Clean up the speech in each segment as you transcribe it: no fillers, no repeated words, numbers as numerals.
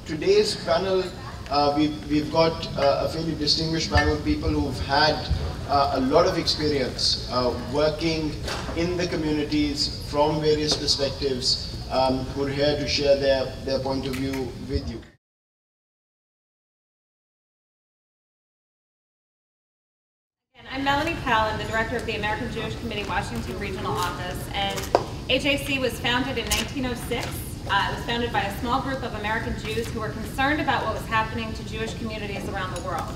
today's panel, we've got a fairly distinguished panel of people who've had a lot of experience working in the communities from various perspectives, who are here to share their point of view with you. I'm Melanie Pell. I'm the director of the American Jewish Committee Washington Regional Office, and AJC was founded in 1906. It was founded by a small group of American Jews who were concerned about what was happening to Jewish communities around the world.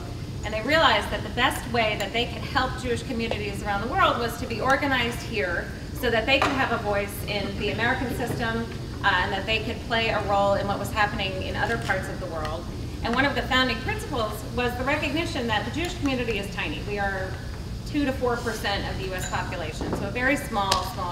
And they realized that the best way that they could help Jewish communities around the world was to be organized here so that they could have a voice in the American system and that they could play a role in what was happening in other parts of the world. And one of the founding principles was the recognition that the Jewish community is tiny. We are 2 to 4% of the US population, so a very small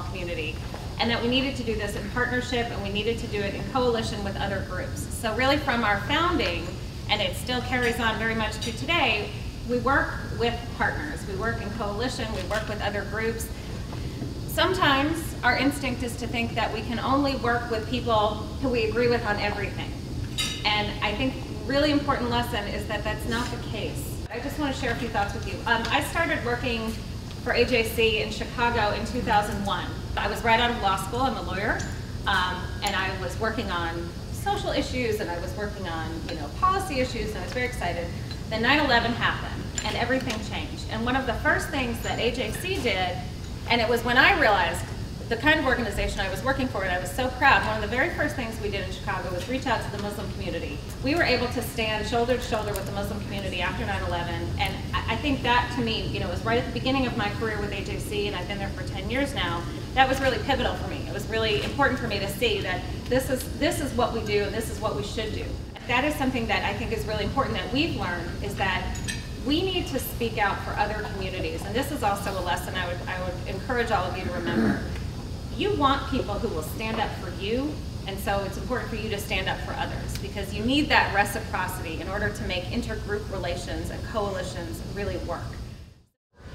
community. And that we needed to do this in partnership, and we needed to do it in coalition with other groups. So really from our founding, and it still carries on very much to today, we work with partners. We work in coalition, we work with other groups. Sometimes our instinct is to think that we can only work with people who we agree with on everything. And I think a really important lesson is that that's not the case. I just want to share a few thoughts with you. I started working for AJC in Chicago in 2001. I was right out of law school, I'm a lawyer, and I was working on social issues and I was working on policy issues, and I was very excited. Then 9/11 happened and everything changed. And one of the first things that AJC did, and it was when I realized the kind of organization I was working for and I was so proud, one of the very first things we did in Chicago was reach out to the Muslim community. We were able to stand shoulder to shoulder with the Muslim community after 9/11, and I think that to me, was right at the beginning of my career with AJC, and I've been there for 10 years now. That was really pivotal for me. It was really important for me to see that this is what we do and this is what we should do. That is something that I think is really important that we've learned, is that we need to speak out for other communities, and this is also a lesson I would encourage all of you to remember. You want people who will stand up for you, and so it's important for you to stand up for others, because you need that reciprocity in order to make intergroup relations and coalitions really work.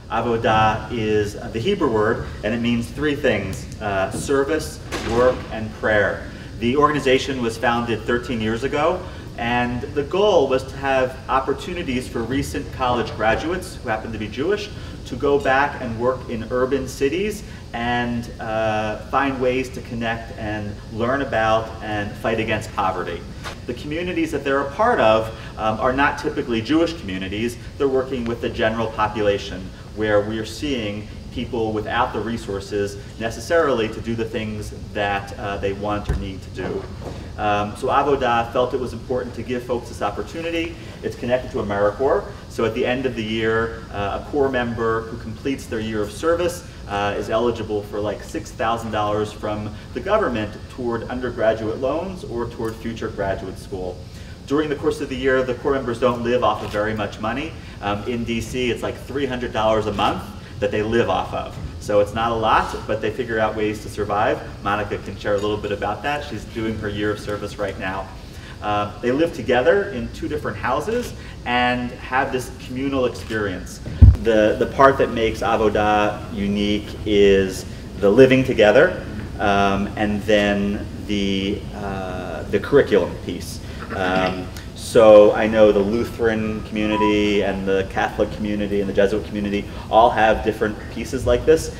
Avodah is the Hebrew word, and it means three things: service, work, and prayer. The organization was founded 13 years ago, and the goal was to have opportunities for recent college graduates who happen to be Jewish to go back and work in urban cities and find ways to connect and learn about and fight against poverty. The communities that they're a part of are not typically Jewish communities. They're working with the general population, where we're seeing people without the resources necessarily to do the things that they want or need to do. So Avodah felt it was important to give folks this opportunity. It's connected to AmeriCorps. So at the end of the year, a Corps member who completes their year of service is eligible for like $6,000 from the government toward undergraduate loans or toward future graduate school. During the course of the year, the Corps members don't live off of very much money. In DC, it's like $300 a month that they live off of. So it's not a lot, but they figure out ways to survive. Monica can share a little bit about that. She's doing her year of service right now. They live together in 2 different houses and have this communal experience. The part that makes Avodah unique is the living together, and then the curriculum piece. So I know the Lutheran community and the Catholic community and the Jesuit community all have different pieces like this.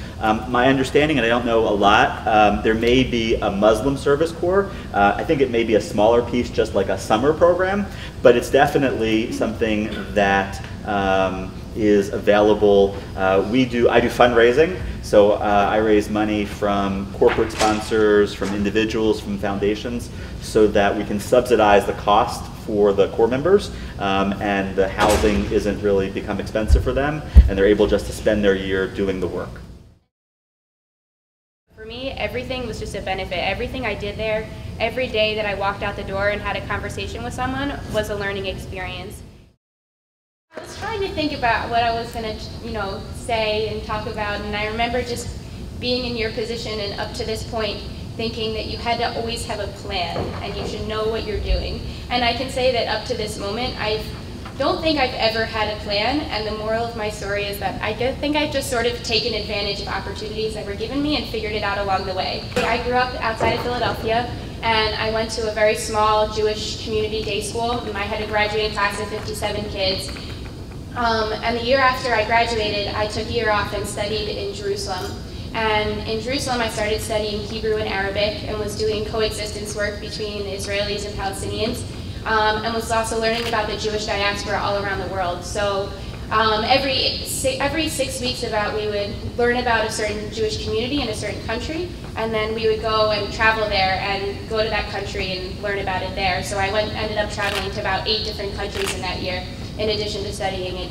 My understanding, and I don't know a lot, there may be a Muslim service corps. I think it may be a smaller piece, just like a summer program, but it's definitely something that is available. I do fundraising, so I raise money from corporate sponsors, from individuals, from foundations, so that we can subsidize the cost for the Corps members, and the housing isn't really become expensive for them, and they're able just to spend their year doing the work. For me, everything was just a benefit. Everything I did there, every day that I walked out the door and had a conversation with someone, was a learning experience. I was trying to think about what I was going to, say and talk about, and I remember just being in your position and up to this point thinking that you had to always have a plan and you should know what you're doing. And I can say that up to this moment, I don't think I've ever had a plan, and the moral of my story is that I think I've just sort of taken advantage of opportunities that were given me and figured it out along the way. I grew up outside of Philadelphia, and I went to a very small Jewish community day school. I had a graduating class of 57 kids. And the year after I graduated, I took a year off and studied in Jerusalem. And in Jerusalem, I started studying Hebrew and Arabic and was doing coexistence work between Israelis and Palestinians, and was also learning about the Jewish diaspora all around the world. So every 6 weeks we would learn about a certain Jewish community in a certain country, and then we would go and travel there and go to that country and learn about it there. So I ended up traveling to about 8 different countries in that year, in addition to studying it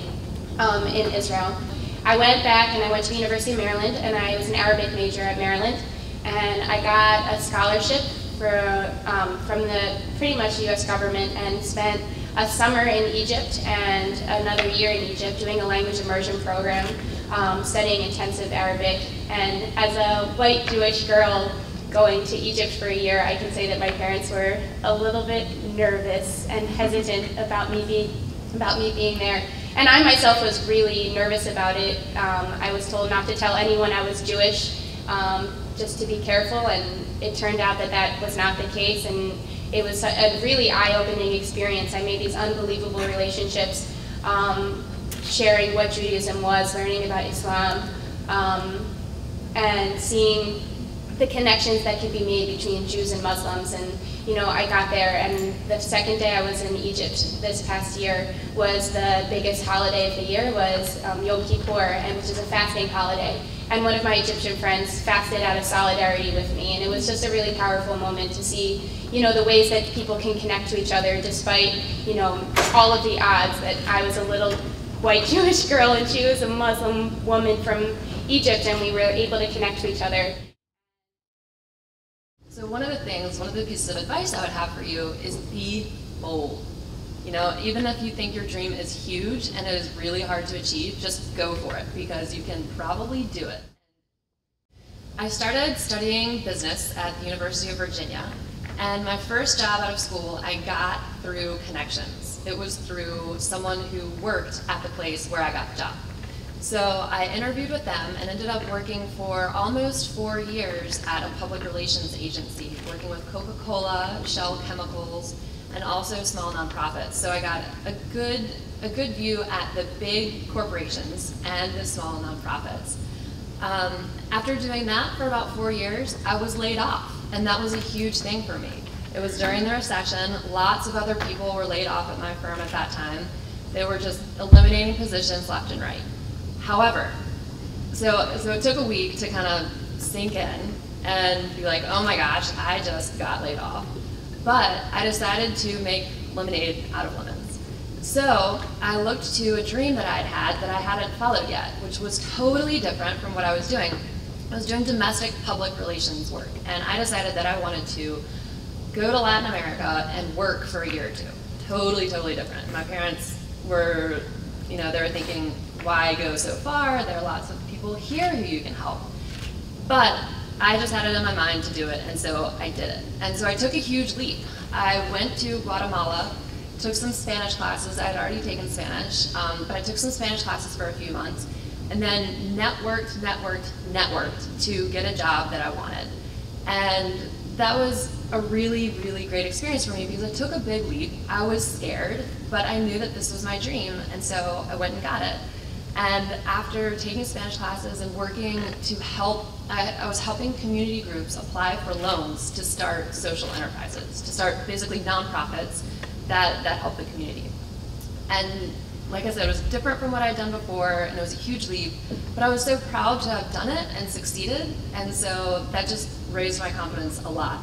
in Israel. I went back and I went to the University of Maryland, and I was an Arabic major at Maryland, and I got a scholarship from the pretty much US government and spent a summer in Egypt and another year in Egypt doing a language immersion program, studying intensive Arabic. And as a white Jewish girl going to Egypt for a year, I can say that my parents were a little bit nervous and hesitant about me being there. And I myself was really nervous about it. I was told not to tell anyone I was Jewish, just to be careful, and it turned out that that was not the case, and it was a really eye-opening experience. I made these unbelievable relationships, sharing what Judaism was, learning about Islam, and seeing the connections that could be made between Jews and Muslims. And you know, I got there, and the second day I was in Egypt this past year was the biggest holiday of the year, was Yom Kippur, and which is a fasting holiday. And one of my Egyptian friends fasted out of solidarity with me, and it was just a really powerful moment to see, you know, the ways that people can connect to each other despite, you know, all of the odds. That I was a little white Jewish girl and she was a Muslim woman from Egypt, and we were able to connect to each other. So one of the pieces of advice I would have for you is be bold. You know, even if you think your dream is huge and it is really hard to achieve, just go for it, because you can probably do it. I started studying business at the University of Virginia, and my first job out of school I got through connections. It was through someone who worked at the place where I got the job. So I interviewed with them and ended up working for almost 4 years at a public relations agency, working with Coca-Cola, Shell Chemicals, and also small nonprofits. So I got a good view at the big corporations and the small nonprofits. After doing that for about 4 years, I was laid off, and that was a huge thing for me. It was during the recession. Lots of other people were laid off at my firm at that time. They were just eliminating positions left and right. However, so it took a week to kind of sink in and be like, oh my gosh, I just got laid off. But I decided to make lemonade out of lemons. So I looked to a dream that I'd had that I hadn't followed yet, which was totally different from what I was doing. I was doing domestic public relations work, and I decided that I wanted to go to Latin America and work for a year or two. Totally, totally different. My parents were, you know, they were thinking, why go so far? There are lots of people here who you can help. But I just had it in my mind to do it, and so I did it. And so I took a huge leap. I went to Guatemala, took some Spanish classes. I had already taken Spanish, but I took some Spanish classes for a few months, and then networked to get a job that I wanted. And that was a really, really great experience for me, because I took a big leap. I was scared, but I knew that this was my dream, and so I went and got it. And after taking Spanish classes and working to help, I was helping community groups apply for loans to start social enterprises, to start basically nonprofits that help the community. And like I said, it was different from what I'd done before, and it was a huge leap, but I was so proud to have done it and succeeded, and so that just raised my confidence a lot.